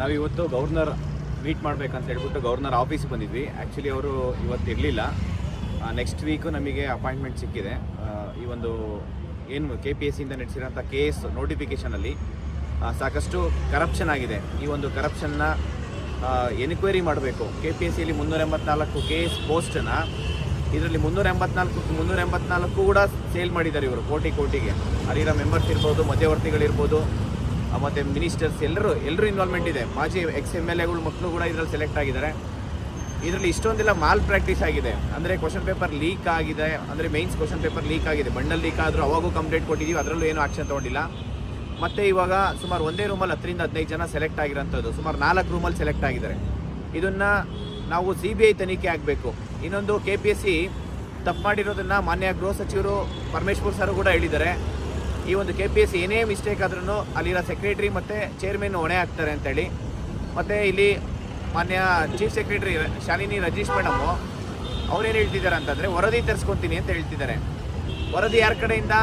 ನಾವಿವತ್ತು governor meet ಮಾಡಬೇಕಂತ ಹೇಳ್ಬಿಟ್ಟು ಗವರ್ನರ್ ಆಫೀಸ್ಗೆ ಬಂದಿದ್ವಿ. ಆ್ಯಕ್ಚುಲಿ ಅವರು ಇವತ್ತು ಇರಲಿಲ್ಲ. ನೆಕ್ಸ್ಟ್ ವೀಕು ನಮಗೆ ಅಪಾಯಿಂಟ್ಮೆಂಟ್ ಸಿಕ್ಕಿದೆ. ಈ ಒಂದು ಏನು KPSC ಇಂದ ನಡೆಸಿರೋಂಥ ಕೇಸ್ ನೋಟಿಫಿಕೇಷನಲ್ಲಿ ಸಾಕಷ್ಟು ಕರಪ್ಷನ್ ಆಗಿದೆ. ಈ ಒಂದು ಕರಪ್ಷನ್ನ ಎನ್ಕ್ವೈರಿ ಮಾಡಬೇಕು. KPSCಯಲ್ಲಿ 384 KS ಪೋಸ್ಟನ್ನು ಇದರಲ್ಲಿ 384 ಕೂಡ ಸೇಲ್ ಮಾಡಿದ್ದಾರೆ ಇವರು ಕೋಟಿಗೆ. ಅಲ್ಲಿರೋ ಮೆಂಬರ್ಸ್ ಇರ್ಬೋದು, ಮಧ್ಯವರ್ತಿಗಳಿರ್ಬೋದು, ಮತ್ತು ಮಿನಿಸ್ಟರ್ಸ್ ಎಲ್ಲರೂ ಇನ್ವಾಲ್ವ್ಮೆಂಟ್ ಇದೆ. ಮಾಜಿ ex-MLAಗಳು ಮಕ್ಕಳು ಕೂಡ ಇದರಲ್ಲಿ ಸೆಲೆಕ್ಟ್ ಆಗಿದ್ದಾರೆ. ಇದರಲ್ಲಿ ಇಷ್ಟೊಂದೆಲ್ಲ ಮಾಲ್ ಪ್ರಾಕ್ಟೀಸ್ ಆಗಿದೆ. ಅಂದರೆ ಕ್ವಶನ್ ಪೇಪರ್ ಲೀಕ್ ಆಗಿದೆ, ಅಂದರೆ ಮೈನ್ಸ್ ಕ್ವಶನ್ ಪೇಪರ್ ಲೀಕ್ ಆಗಿದೆ. ಬಂಡಲ್ ಲೀಕ್ ಆದರೂ ಅವಾಗೂ ಕಂಪ್ಲೇಂಟ್ ಕೊಟ್ಟಿದ್ದೀವಿ, ಅದರಲ್ಲೂ ಏನೂ ಆಕ್ಷನ್ ತೊಗೊಂಡಿಲ್ಲ. ಮತ್ತು ಇವಾಗ ಸುಮಾರು ಒಂದೇ ರೂಮಲ್ಲಿ 10ರಿಂದ 15 ಜನ ಸೆಲೆಕ್ಟ್ ಆಗಿರೋಂಥದ್ದು, ಸುಮಾರು 4 ರೂಮಲ್ಲಿ ಸೆಲೆಕ್ಟ್ ಆಗಿದ್ದಾರೆ. ಇದನ್ನು ನಾವು CBI ತನಿಖೆ ಆಗಬೇಕು. ಇನ್ನೊಂದು KPSC ತಪ್ಪು ಮಾಡಿರೋದನ್ನು ಮಾನ್ಯ ಗೃಹ ಸಚಿವರು ಪರಮೇಶ್ವರ್ ಸರ್ ಕೂಡ ಹೇಳಿದ್ದಾರೆ. ಈ ಒಂದು KPSC ಏನೇ ಮಿಸ್ಟೇಕ್ ಆದ್ರೂ ಅಲ್ಲಿರೋ ಸೆಕ್ರೆಟರಿ ಮತ್ತು ಚೇರ್ಮನ್ ಹೊಣೆ ಆಗ್ತಾರೆ ಅಂತೇಳಿ. ಮತ್ತು ಇಲ್ಲಿ ಮಾನ್ಯ chief secretary Shalini Rajneesh madam ಅವ್ರೇನು ಹೇಳ್ತಿದ್ದಾರೆ ಅಂತಂದರೆ ವರದಿ ತರಿಸ್ಕೊತೀನಿ ಅಂತ ಹೇಳ್ತಿದ್ದಾರೆ. ವರದಿ ಯಾರ ಕಡೆಯಿಂದ?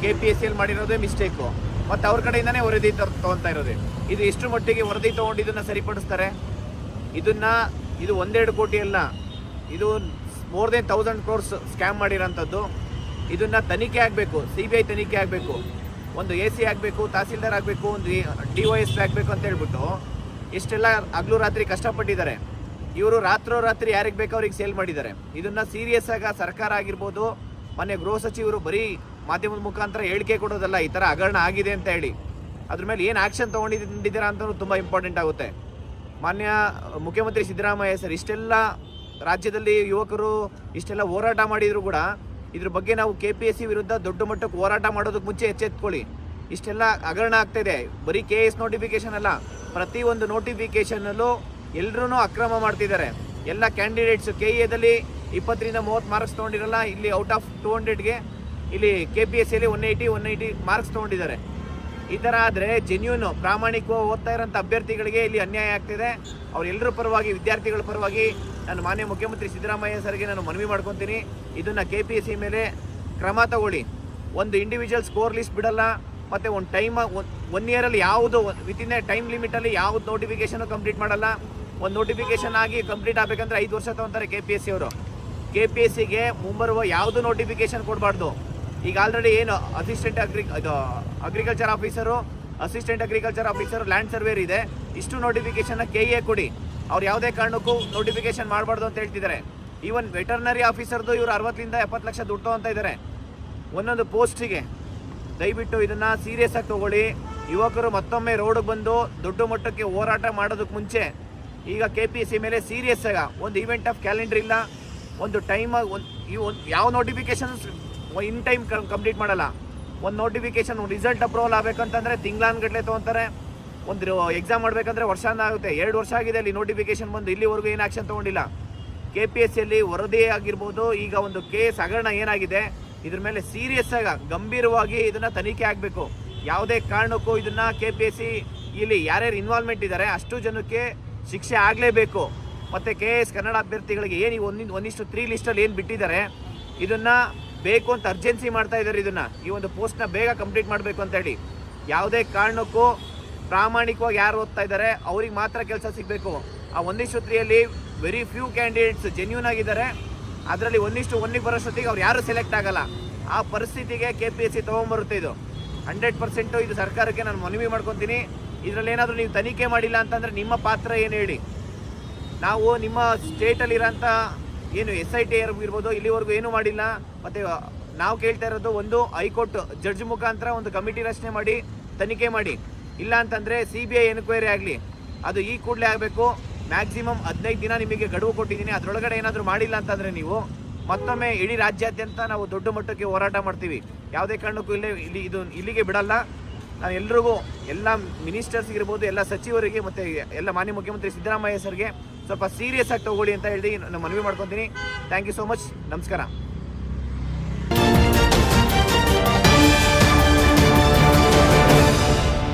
KPSCಯಲ್ಲಿ ಮಾಡಿರೋದೇ ಮಿಸ್ಟೇಕು, ಮತ್ತು ಅವ್ರ ಕಡೆಯಿಂದನೇ ವರದಿ ತೊಗೊತಾ ಇರೋದು. ಇದು ಎಷ್ಟು ಮಟ್ಟಿಗೆ ವರದಿ ತೊಗೊಂಡು ಇದನ್ನು ಸರಿಪಡಿಸ್ತಾರೆ? ಇದು 1-2 ಕೋಟಿ ಅಲ್ಲ, ಇದು ಮೋರ್ ದೆನ್ 1000 crores ಸ್ಕ್ಯಾಮ್ ಮಾಡಿರೋಂಥದ್ದು. ಇದನ್ನು ತನಿಖೆ ಆಗಬೇಕು, CBI ತನಿಖೆ ಆಗಬೇಕು. ಒಂದು AC ಆಗಬೇಕು, ತಹಸೀಲ್ದಾರ್ ಆಗಬೇಕು, ಒಂದು DOSP ಆಗಬೇಕು ಅಂತ ಹೇಳ್ಬಿಟ್ಟು ಇಷ್ಟೆಲ್ಲ ಹಗಲು ರಾತ್ರಿ ಕಷ್ಟಪಟ್ಟಿದ್ದಾರೆ. ಇವರು ರಾತ್ರಿ ಯಾರಿಗೆ ಬೇಕೋ ಅವ್ರಿಗೆ ಸೇಲ್ ಮಾಡಿದ್ದಾರೆ. ಇದನ್ನು ಸೀರಿಯಸ್ ಆಗಿ ಸರ್ಕಾರ ಆಗಿರ್ಬೋದು, ಮೊನ್ನೆ ಗೃಹ ಸಚಿವರು ಬರೀ ಮಾಧ್ಯಮದ ಮುಖಾಂತರ ಹೇಳಿಕೆ ಕೊಡೋದಲ್ಲ, ಈ ಥರ ಹಗರಣ ಆಗಿದೆ ಅಂತ ಹೇಳಿ ಅದ್ರ ಮೇಲೆ ಏನು ಆ್ಯಕ್ಷನ್ ತೊಗೊಂಡಿದ್ದೀರಾ ಅಂತಲೂ ತುಂಬ ಇಂಪಾರ್ಟೆಂಟ್ ಆಗುತ್ತೆ. ಮಾನ್ಯ ಮುಖ್ಯಮಂತ್ರಿ ಸಿದ್ದರಾಮಯ್ಯ ಸರ್ ಇಷ್ಟೆಲ್ಲ ರಾಜ್ಯದಲ್ಲಿ ಯುವಕರು ಇಷ್ಟೆಲ್ಲ ಹೋರಾಟ ಮಾಡಿದರೂ ಕೂಡ ಇದ್ರ ಬಗ್ಗೆ ನಾವು KPSC ವಿರುದ್ಧ ದೊಡ್ಡ ಮಟ್ಟಕ್ಕೆ ಹೋರಾಟ ಮಾಡೋದಕ್ಕೆ ಮುಂಚೆ ಎಚ್ಚೆತ್ಕೊಳ್ಳಿ. ಇಷ್ಟೆಲ್ಲ ಹಗರಣ ಆಗ್ತಾಯಿದೆ. ಬರೀ KS ನೋಟಿಫಿಕೇಷನ್ ಅಲ್ಲ, ಪ್ರತಿಯೊಂದು ನೋಟಿಫಿಕೇಷನಲ್ಲೂ ಎಲ್ಲರೂ ಅಕ್ರಮ ಮಾಡ್ತಿದ್ದಾರೆ. ಎಲ್ಲ ಕ್ಯಾಂಡಿಡೇಟ್ಸು KEAದಲ್ಲಿ 20ರಿಂದ 30 ಮಾರ್ಕ್ಸ್ ತೊಗೊಂಡಿರಲ್ಲ, ಇಲ್ಲಿ ಔಟ್ ಆಫ್ 200ಗೆ ಇಲ್ಲಿ KPSCಯಲ್ಲಿ 180 ಮಾರ್ಕ್ಸ್ ತೊಗೊಂಡಿದ್ದಾರೆ. ಈ ಥರ ಆದರೆ ಜೆನ್ಯೂನು ಪ್ರಾಮಾಣಿಕವಾಗಿ ಓದ್ತಾ ಇರೋಂಥ ಅಭ್ಯರ್ಥಿಗಳಿಗೆ ಇಲ್ಲಿ ಅನ್ಯಾಯ ಆಗ್ತಿದೆ. ಅವರೆಲ್ಲರ ಪರವಾಗಿ, ವಿದ್ಯಾರ್ಥಿಗಳ ಪರವಾಗಿ ನಾನು ಮಾನ್ಯ ಮುಖ್ಯಮಂತ್ರಿ ಸಿದ್ದರಾಮಯ್ಯ ಸರ್ಗೆ ನಾನು ಮನವಿ ಮಾಡ್ಕೊತೀನಿ. ಇದನ್ನು KPSC ಮೇಲೆ ಕ್ರಮ ತಗೊಳ್ಳಿ. ಒಂದು ಇಂಡಿವಿಜುವಲ್ ಸ್ಕೋರ್ ಲಿಸ್ಟ್ ಬಿಡಲ್ಲ, ಮತ್ತು ಒಂದು ಟೈಮ್ 1 ಇಯರಲ್ಲಿ ಯಾವುದು ವಿತಿನ್ ಎ ಟೈಮ್ ಲಿಮಿಟಲ್ಲಿ ಯಾವುದು ನೋಟಿಫಿಕೇಷನು ಕಂಪ್ಲೀಟ್ ಮಾಡಲ್ಲ. ಒಂದು ನೋಟಿಫಿಕೇಷನ್ ಆಗಿ ಕಂಪ್ಲೀಟ್ ಆಗಬೇಕಂದ್ರೆ 5 ವರ್ಷ ತೊಗೊತಾರೆ KPSC ಅವರು. KPSCಗೆ ಮುಂಬರುವ ಯಾವುದು ನೋಟಿಫಿಕೇಷನ್ ಕೊಡಬಾರ್ದು. ಈಗ ಆಲ್ರೆಡಿ ಏನು agriculture officer, assistant agriculture officer, land surveyor ಇದೆ. ಇಷ್ಟು ನೋಟಿಫಿಕೇಷನ್ನ KEA ಕೊಡಿ. ಅವ್ರು ಯಾವುದೇ ಕಾರಣಕ್ಕೂ ನೋಟಿಫಿಕೇಷನ್ ಮಾಡಬಾರ್ದು ಅಂತ ಹೇಳ್ತಿದ್ದಾರೆ. ಈವನ್ ವೆಟರ್ನರಿ ಆಫೀಸರ್ದು ಇವರು 60ರಿಂದ 70 ಲಕ್ಷ ದುಡ್ಡು ಅಂತ ಇದ್ದಾರೆ ಒಂದೊಂದು ಪೋಸ್ಟಿಗೆ. ದಯವಿಟ್ಟು ಇದನ್ನು ಸೀರಿಯಸ್ ಆಗಿ ತೊಗೊಳ್ಳಿ. ಯುವಕರು ಮತ್ತೊಮ್ಮೆ ರೋಡಿಗೆ ಬಂದು ದೊಡ್ಡ ಮಟ್ಟಕ್ಕೆ ಹೋರಾಟ ಮಾಡೋದಕ್ಕೆ ಮುಂಚೆ ಈಗ KPSC ಮೇಲೆ ಸೀರಿಯಸ್ ಆಗ ಒಂದು ಇವೆಂಟ್ ಆಫ್ ಕ್ಯಾಲೆಂಡರ್ ಇಲ್ಲ, ಒಂದು ಟೈಮ್, ಯಾವ ನೋಟಿಫಿಕೇಷನ್ ಇನ್ ಟೈಮ್ ಕಂಪ್ಲೀಟ್ ಮಾಡಲ್ಲ. ಒಂದು ನೋಟಿಫಿಕೇಷನ್ ರಿಸಲ್ಟ್ ಅಪ್ರೂವಲ್ ಆಗಬೇಕಂತಂದರೆ ತಿಂಗಳಾನ್ಗಟ್ಟಲೆ ತೊಗೊತಾರೆ. ಒಂದು ಎಕ್ಸಾಮ್ ಮಾಡಬೇಕಂದ್ರೆ ವರ್ಷ ಆಗುತ್ತೆ. 2 ವರ್ಷ ಆಗಿದೆ ಅಲ್ಲಿ ನೋಟಿಫಿಕೇಷನ್ ಬಂದು, ಇಲ್ಲಿವರೆಗೂ ಏನು ಆ್ಯಕ್ಷನ್ ತೊಗೊಂಡಿಲ್ಲ. KPSCಯಲ್ಲಿ ವರದಿ ಆಗಿರ್ಬೋದು, ಈಗ ಒಂದು ಕೇಸ್ ಹಗರಣ ಏನಾಗಿದೆ ಇದ್ರ ಮೇಲೆ ಸೀರಿಯಸ್ ಆಗಿ ಗಂಭೀರವಾಗಿ ಇದನ್ನು ತನಿಖೆ ಆಗಬೇಕು. ಯಾವುದೇ ಕಾರಣಕ್ಕೂ ಇದನ್ನು KPSC ಇಲ್ಲಿ ಯಾರ್ಯಾರು ಇನ್ವಾಲ್ವ್ಮೆಂಟ್ ಇದ್ದಾರೆ ಅಷ್ಟು ಜನಕ್ಕೆ ಶಿಕ್ಷೆ ಆಗಲೇಬೇಕು. ಮತ್ತು KS ಕನ್ನಡ ಅಭ್ಯರ್ಥಿಗಳಿಗೆ ಏನು 1:3 ಲಿಸ್ಟಲ್ಲಿ ಏನು ಬಿಟ್ಟಿದ್ದಾರೆ ಇದನ್ನು ಬೇಕು ಅಂತ ಅರ್ಜೆನ್ಸಿ ಮಾಡ್ತಾ ಇದ್ದಾರೆ. ಇದನ್ನು ಈ ಒಂದು ಪೋಸ್ಟ್ನ ಬೇಗ ಕಂಪ್ಲೀಟ್ ಮಾಡಬೇಕು ಅಂತ ಹೇಳಿ ಯಾವುದೇ ಕಾರಣಕ್ಕೂ ಪ್ರಾಮಾಣಿಕವಾಗಿ ಯಾರು ಓದ್ತಾ ಇದ್ದಾರೆ ಅವ್ರಿಗೆ ಮಾತ್ರ ಕೆಲಸ ಸಿಗಬೇಕು. ಆ 1:3ಯಲ್ಲಿ ವೆರಿ ಫ್ಯೂ ಕ್ಯಾಂಡಿಡೇಟ್ಸ್ ಜೆನ್ಯೂನ್ ಆಗಿದ್ದಾರೆ. ಅದರಲ್ಲಿ 1:1ಗೆ ಬರೋಷ್ಟೊತ್ತಿಗೆ ಅವ್ರು ಯಾರು ಸೆಲೆಕ್ಟ್ ಆಗಲ್ಲ. ಆ ಪರಿಸ್ಥಿತಿಗೆ KPSC ತೊಗೊಂಬರುತ್ತೆ. ಇದು 100% ಇದು ಸರ್ಕಾರಕ್ಕೆ ನಾನು ಮನವಿ ಮಾಡ್ಕೊತೀನಿ. ಇದರಲ್ಲಿ ಏನಾದರೂ ನೀವು ತನಿಖೆ ಮಾಡಿಲ್ಲ ಅಂತಂದರೆ ನಿಮ್ಮ ಪಾತ್ರ ಏನು ಹೇಳಿ. ನಾವು ನಿಮ್ಮ ಸ್ಟೇಟಲ್ಲಿರೋಂಥ ಏನು SIT ಇರ್ಬೋದು ಇಲ್ಲಿವರೆಗೂ ಏನೂ ಮಾಡಿಲ್ಲ. ಮತ್ತು ನಾವು ಕೇಳ್ತಾ ಇರೋದು ಒಂದು ಹೈಕೋರ್ಟ್ ಜಡ್ಜ್ ಮುಖಾಂತರ ಒಂದು ಕಮಿಟಿ ರಚನೆ ಮಾಡಿ ತನಿಖೆ ಮಾಡಿ. ಇಲ್ಲ ಅಂತಂದರೆ CBI ಎನ್ಕ್ವೈರಿ ಆಗಲಿ, ಅದು ಈ ಕೂಡಲೇ ಆಗಬೇಕು. ಮ್ಯಾಕ್ಸಿಮಮ್ 15 ದಿನ ನಿಮಗೆ ಗಡುವು ಕೊಟ್ಟಿದ್ದೀನಿ. ಅದರೊಳಗಡೆ ಏನಾದರೂ ಮಾಡಿಲ್ಲ ಅಂತಂದರೆ ನೀವು ಮತ್ತೊಮ್ಮೆ ಇಡೀ ರಾಜ್ಯಾದ್ಯಂತ ನಾವು ದೊಡ್ಡ ಮಟ್ಟಕ್ಕೆ ಹೋರಾಟ ಮಾಡ್ತೀವಿ. ಯಾವುದೇ ಕಾರಣಕ್ಕೂ ಇಲ್ಲಿಗೆ ಬಿಡಲ್ಲ. ನಾನು ಎಲ್ರಿಗೂ, ಎಲ್ಲ ಮಿನಿಸ್ಟರ್ಸ್ಗಿರ್ಬೋದು, ಎಲ್ಲ ಸಚಿವರಿಗೆ ಮತ್ತು ಎಲ್ಲ ಮಾನ್ಯ ಮುಖ್ಯಮಂತ್ರಿ ಸಿದ್ದರಾಮಯ್ಯ ಸರ್ಗೆ ಸ್ವಲ್ಪ ಸೀರಿಯಸ್ ಆಗಿ ತಗೊಳ್ಳಿ ಅಂತ ಹೇಳಿ ನಾನು ಮನವಿ ಮಾಡ್ಕೊತೀನಿ. Thank you so much. ನಮಸ್ಕಾರ.